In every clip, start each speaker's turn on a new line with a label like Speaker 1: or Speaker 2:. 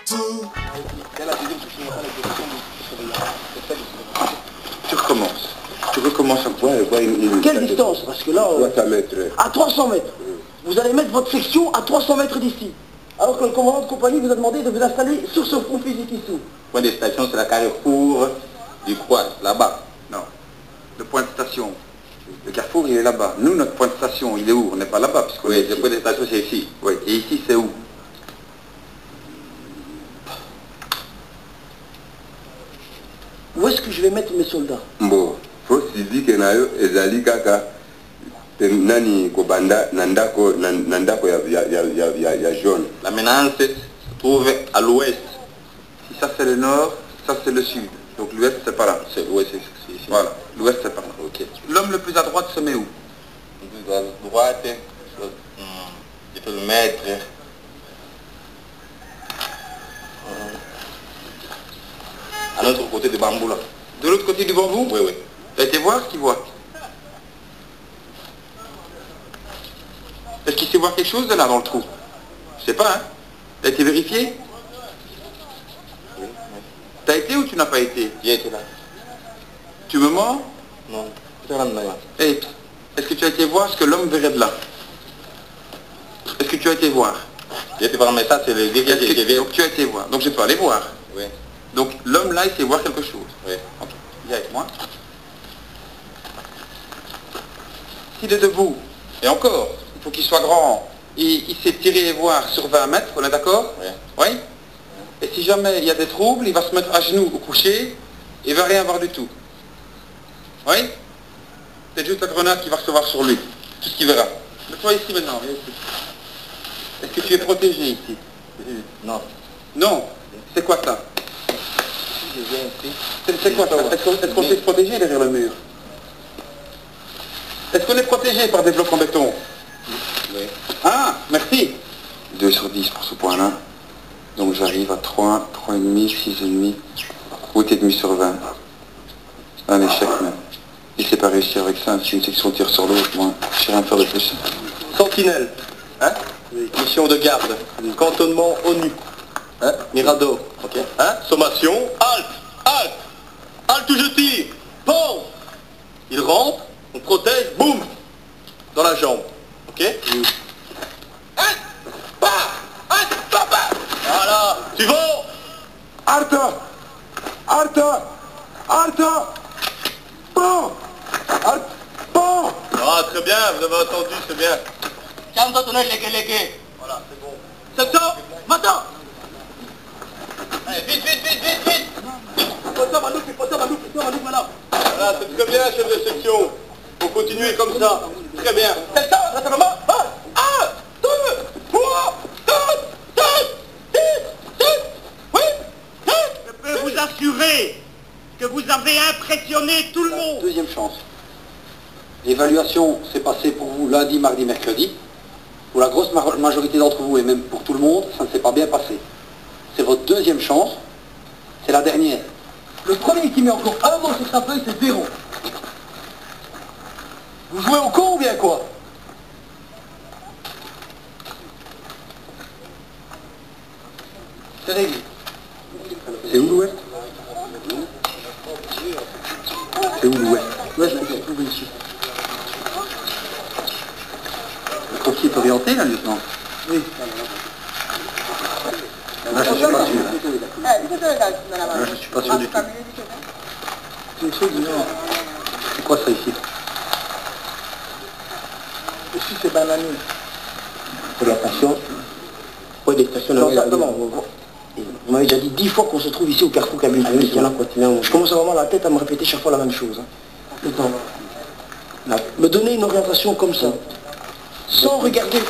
Speaker 1: Tu recommences. Tu recommences un peu.
Speaker 2: Quelle distance? Parce que là...
Speaker 1: 300 mètres.
Speaker 2: À 300 mètres. Vous allez mettre votre section à 300 mètres d'ici. Alors que le commandant de compagnie vous a demandé de vous installer sur ce front physique ici.
Speaker 3: Le point de station, c'est la carrefour du Croix, là-bas.
Speaker 1: Non. Le point de station. Le carrefour, il est là-bas. Nous, notre point de station, il est où? On n'est pas là-bas.
Speaker 3: Oui, le point de station, c'est ici.
Speaker 1: Oui. Et ici, c'est où?
Speaker 2: Où est-ce que je vais mettre mes soldats?
Speaker 4: Bon, faut se dire que nayo ezali kaka nani kobanda nandako ya jaune.
Speaker 3: La menace se trouve à l'ouest.
Speaker 1: Si ça, c'est le nord, ça, c'est le sud. Donc l'ouest, c'est par là.
Speaker 3: C'est l'ouest, c'est ici.
Speaker 1: Voilà. L'ouest, c'est par là.
Speaker 3: Ok.
Speaker 1: L'homme le plus à droite se met où?
Speaker 3: À droite, je peux le mettre. À l'autre côté du bambou là.
Speaker 1: De l'autre côté du bambou?
Speaker 3: Oui, oui.
Speaker 1: Tu as été voir ce qu'il voit? Est-ce qu'il sait voir quelque chose de là dans le trou? Je sais pas, hein? Tu as été vérifié?
Speaker 3: Oui.
Speaker 1: Tu as été ou tu n'as pas été?
Speaker 3: J'ai été là.
Speaker 1: Tu me mens?
Speaker 3: Non. C'est là.
Speaker 1: Hey, est-ce que tu as été voir ce que l'homme verrait de là? Est-ce que tu as été voir?
Speaker 3: J'ai été voir, mais ça, c'est le dégât que j'ai vu.
Speaker 1: Donc tu as été voir. Donc je peux aller voir.
Speaker 3: Oui.
Speaker 1: Donc l'homme là, il sait voir quelque chose.
Speaker 3: Oui.
Speaker 1: Ok. Viens avec moi. S'il est debout, et encore, il faut qu'il soit grand, il sait tirer et voir sur 20 mètres, on est d'accord?
Speaker 3: Oui.
Speaker 1: Oui. Et si jamais il y a des troubles, il va se mettre à genoux au coucher, et il va rien voir du tout. Oui? C'est juste la grenade qui va recevoir sur lui. Tout ce qu'il verra. Mets-toi ici maintenant, viens ici. Est-ce que tu es protégé ici?
Speaker 3: Non.
Speaker 1: Non. C'est quoi ça?
Speaker 3: Je viens ici.
Speaker 1: C'est quoi ça? Est-ce qu'on s'est protégé derrière le mur? Est-ce qu'on est protégé par des blocs en béton?
Speaker 3: Oui.
Speaker 1: Ah, merci. 2 sur 10 pour ce point-là. Donc j'arrive à 3, 3,5, 6,5, 8,5 sur 20. Un échec même. Il ne sait pas réussir avec ça. Si une section tire sur l'autre, moi, je ne sais rien faire de plus.
Speaker 3: Sentinelle.
Speaker 1: Hein?
Speaker 3: Oui. Mission de garde. Cantonnement ONU.
Speaker 1: Hein?
Speaker 3: Mirador. Ok. Hein? Sommation. Halte. Halte. Halte où je tire. Bon. Il rentre. On protège. Boum. Dans la jambe. Ok? Hein? Bah. Hein? Bah, bah. Voilà. Suivant.
Speaker 4: Arta! Arta! Arta! Bon! Bon!
Speaker 3: Ah, très bien. Vous avez entendu. C'est bien. Voilà, c'est bon. Section. Maintenant. Allez, vite, vite, vite, vite, vite. Voilà, c'est très bien, chef de section. Faut continuer comme ça. Très bien. C'est ça, là, c'est comment? 1, 2, 3, 4, 5, 6, 7, 8, 9.
Speaker 5: Je peux vous assurer que vous avez impressionné tout le monde.
Speaker 2: Deuxième chance. L'évaluation s'est passée pour vous lundi, mardi, mercredi. Pour la grosse majorité d'entre vous et même pour tout le monde, ça ne s'est pas bien passé. C'est votre deuxième chance. C'est la dernière. Le premier qui met encore un mot sur sa feuille, c'est zéro. Vous jouez au con ou bien quoi? C'est réglé.
Speaker 1: C'est où l'ouest? C'est où l'ouest?
Speaker 2: L'ouest, je trouve ici.
Speaker 1: Le croquis est orienté là, lieutenant?
Speaker 2: Oui.
Speaker 1: Là, je suis pas sûr. Là, je suis pas sûr du tout. C'est quoi ça ici?
Speaker 2: Ici, c'est bananier.
Speaker 1: Pour l'attention.
Speaker 2: Oui, des stations. Non, simplement. Vous m'avez déjà dit 10 fois qu'on se trouve ici au carrefour Kabylie. Je commence à avoir la tête à me répéter chaque fois la même chose. Hein. Là, me donner une orientation comme ça, sans regarder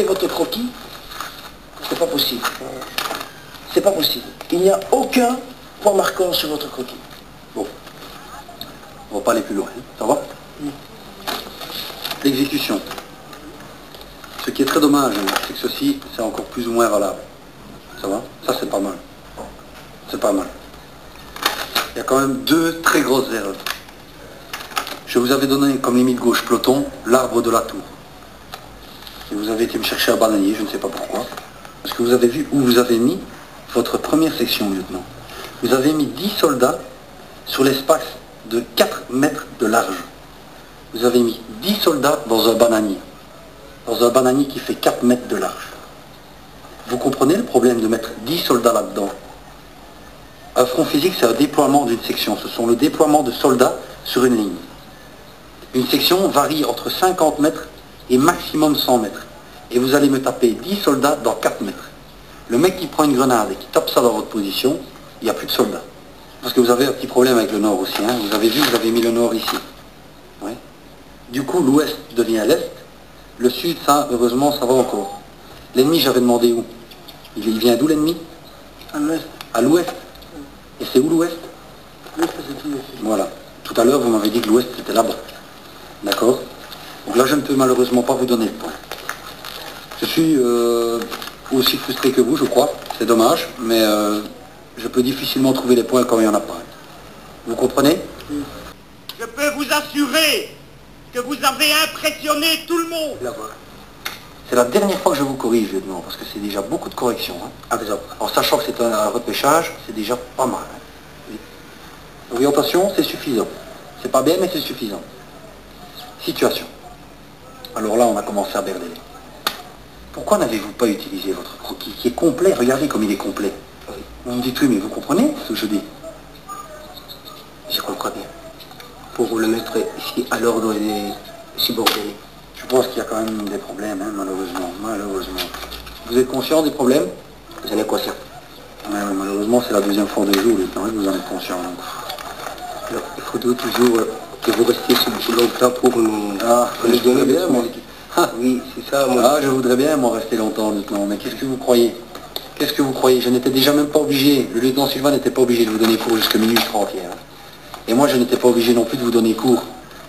Speaker 2: votre croquis, c'est pas possible. C'est pas possible. Il n'y a aucun point marquant sur votre croquis.
Speaker 1: Bon. On va pas aller plus loin. Ça va? L'exécution. Ce qui est très dommage, c'est que ceci, c'est encore plus ou moins valable. Ça va? Ça, c'est pas mal. C'est pas mal. Il y a quand même 2 très grosses erreurs. Je vous avais donné comme limite gauche peloton l'arbre de la tour. Et vous avez été me chercher à bananier, je ne sais pas pourquoi. Parce que vous avez vu où vous avez mis votre première section, lieutenant. Vous avez mis 10 soldats sur l'espace de 4 mètres de large. Vous avez mis 10 soldats dans un bananier. Dans un bananier qui fait 4 mètres de large. Vous comprenez le problème de mettre 10 soldats là-dedans? Un front physique, c'est un déploiement d'une section. Ce sont le déploiement de soldats sur une ligne. Une section varie entre 50 mètres et maximum 100 mètres. Et vous allez me taper 10 soldats dans 4 mètres. Le mec qui prend une grenade et qui tape ça dans votre position, il n'y a plus de soldats. Parce que vous avez un petit problème avec le nord aussi. Hein. Vous avez vu, vous avez mis le nord ici. Ouais. Du coup, l'ouest devient l'est. Le sud, ça, heureusement, ça va encore. L'ennemi, j'avais demandé où? Il vient d'où l'ennemi?
Speaker 2: À l'ouest.
Speaker 1: À l'ouest. Et c'est où l'ouest?
Speaker 2: L'ouest, c'est tout ici.
Speaker 1: Voilà. Tout à l'heure, vous m'avez dit que l'ouest, c'était là-bas. D'accord? Donc là, je ne peux malheureusement pas vous donner le point. Je suis aussi frustré que vous, je crois. C'est dommage, mais je peux difficilement trouver les points quand il n'y en a pas. Vous comprenez?
Speaker 5: Je peux vous assurer que vous avez impressionné tout le monde.
Speaker 1: C'est la dernière fois que je vous corrige, lieutenant, parce que c'est déjà beaucoup de corrections. Hein. En sachant que c'est un repêchage, c'est déjà pas mal. Hein. Orientation, c'est suffisant. C'est pas bien, mais c'est suffisant. Situation. Alors là, on a commencé à berder. Pourquoi n'avez-vous pas utilisé votre croquis qui est complet? Regardez comme il est complet. Vous me dites oui, mais vous comprenez ce que je dis?
Speaker 2: Je comprends bien. Pour le mettre ici à l'ordre des subordonnés.
Speaker 1: Je pense qu'il y a quand même des problèmes, hein, malheureusement. Malheureusement. Vous êtes conscient des problèmes?
Speaker 2: J'en ai conscient.
Speaker 1: Ouais, malheureusement, c'est la deuxième fois de jour, lieutenant, que vous en êtes conscient. Donc.
Speaker 2: Alors, il faudrait toujours que vous restiez sur longtemps pour nous, nous donner bien, moi. Oui, c'est ça, moi.
Speaker 1: Ah, je voudrais bien, moi, rester longtemps, lieutenant. Mais qu'est-ce que vous croyez? Qu'est-ce que vous croyez? Je n'étais déjà même pas obligé. Le lieutenant Sylvain n'était pas obligé de vous donner cours jusqu'à minuit 30 hier. Et moi, je n'étais pas obligé non plus de vous donner cours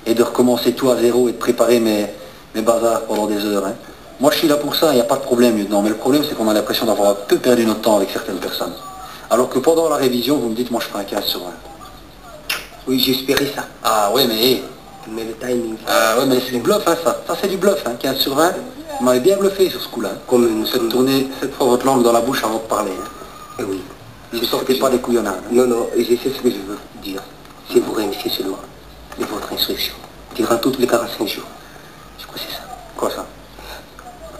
Speaker 1: et de recommencer tout à zéro et de préparer mes bazars pendant des heures. Hein. Moi, je suis là pour ça, il n'y a pas de problème, lieutenant. Mais le problème, c'est qu'on a l'impression d'avoir un peu perdu notre temps avec certaines personnes. Alors que pendant la révision, vous me dites, moi, je ferai un 15 sur 20.
Speaker 2: Oui, j'espérais ça.
Speaker 1: Ah ouais, mais...
Speaker 2: Mais le timing...
Speaker 1: Ah ouais, mais c'est du bluff, hein, ça. Ça, c'est du bluff, hein, 15 sur 20. Vous m'avez bien bluffé sur ce coup-là. Hein.
Speaker 2: Comme nous
Speaker 1: Faites tourner cette fois votre langue dans la bouche avant de parler. Hein.
Speaker 2: Et oui.
Speaker 1: Ne sortez pas des couillonnades. Hein.
Speaker 2: Non, non, je sais ce que je veux dire. Si vous réussissez ce loi de votre instruction, durant toutes les 45 jours. Je crois que c'est ça.
Speaker 1: Quoi ça?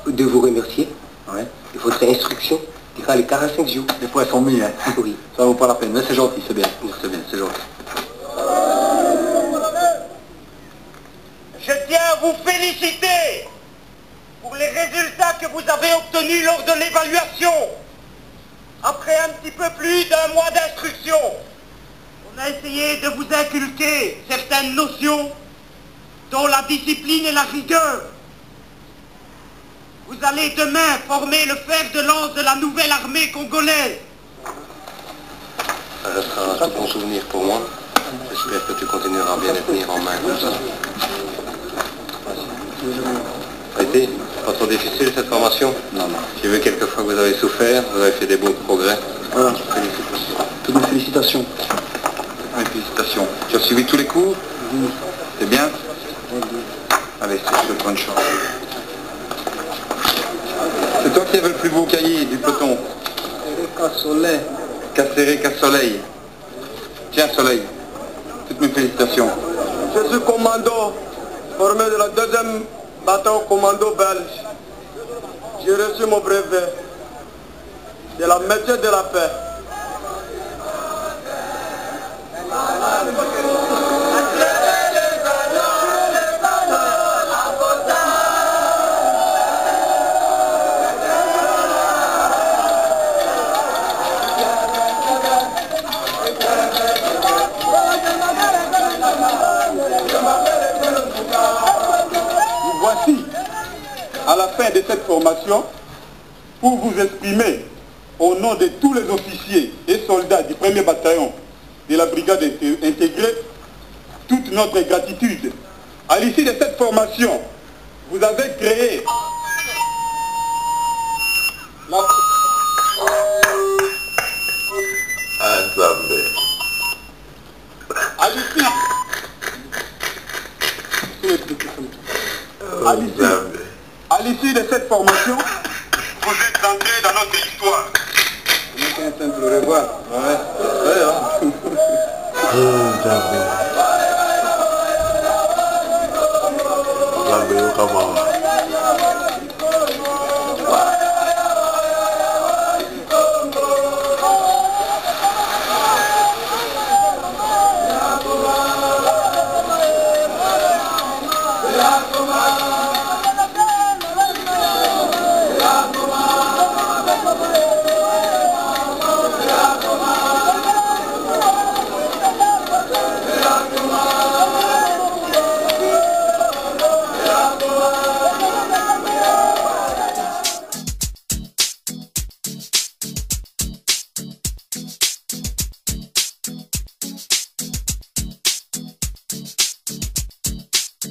Speaker 2: De vous remercier.
Speaker 1: Ouais.
Speaker 2: De votre instruction durant les 45 jours.
Speaker 1: Les points sont mis, hein.
Speaker 2: Oui.
Speaker 1: Ça vaut pas la peine, mais c'est gentil, c'est bien. C'est bien, c'est gentil.
Speaker 5: Je tiens à vous féliciter pour les résultats que vous avez obtenus lors de l'évaluation. Après un petit peu plus d'un mois d'instruction, on a essayé de vous inculquer certaines notions, dont la discipline et la rigueur. Vous allez demain former le fer de lance de la nouvelle armée congolaise.
Speaker 4: Ça restera un tout bon souvenir pour moi. J'espère que tu continueras bien à tenir en main comme ça. Ça a été pas trop difficile cette formation?
Speaker 1: Non, non.
Speaker 4: J'ai vu quelquefois que vous avez souffert, vous avez fait des beaux progrès.
Speaker 1: Voilà, félicitations. Toutes mes félicitations. Mes félicitations. Tu as suivi tous les cours? Oui. C'est bien? Allez, je te souhaite bonne chance. C'est toi qui avais le plus beau cahier du peloton?
Speaker 2: Soleil.
Speaker 1: Casséré, Casse-Soleil. Tiens, Soleil. Toutes mes félicitations.
Speaker 3: Je suis commando, formé de la 2e bataillon commando belge. J'ai reçu mon brevet de la métier de la paix. Voici, à la fin de cette formation, pour vous exprimer au nom de tous les officiers et soldats du 1er bataillon de la brigade intégrée, toute notre gratitude. À l'issue de cette formation, vous avez créé la... À l'issue de cette formation, vous êtes entrés dans notre histoire.
Speaker 4: Un simple revoir. Ouais, c'est hein.
Speaker 3: Come on.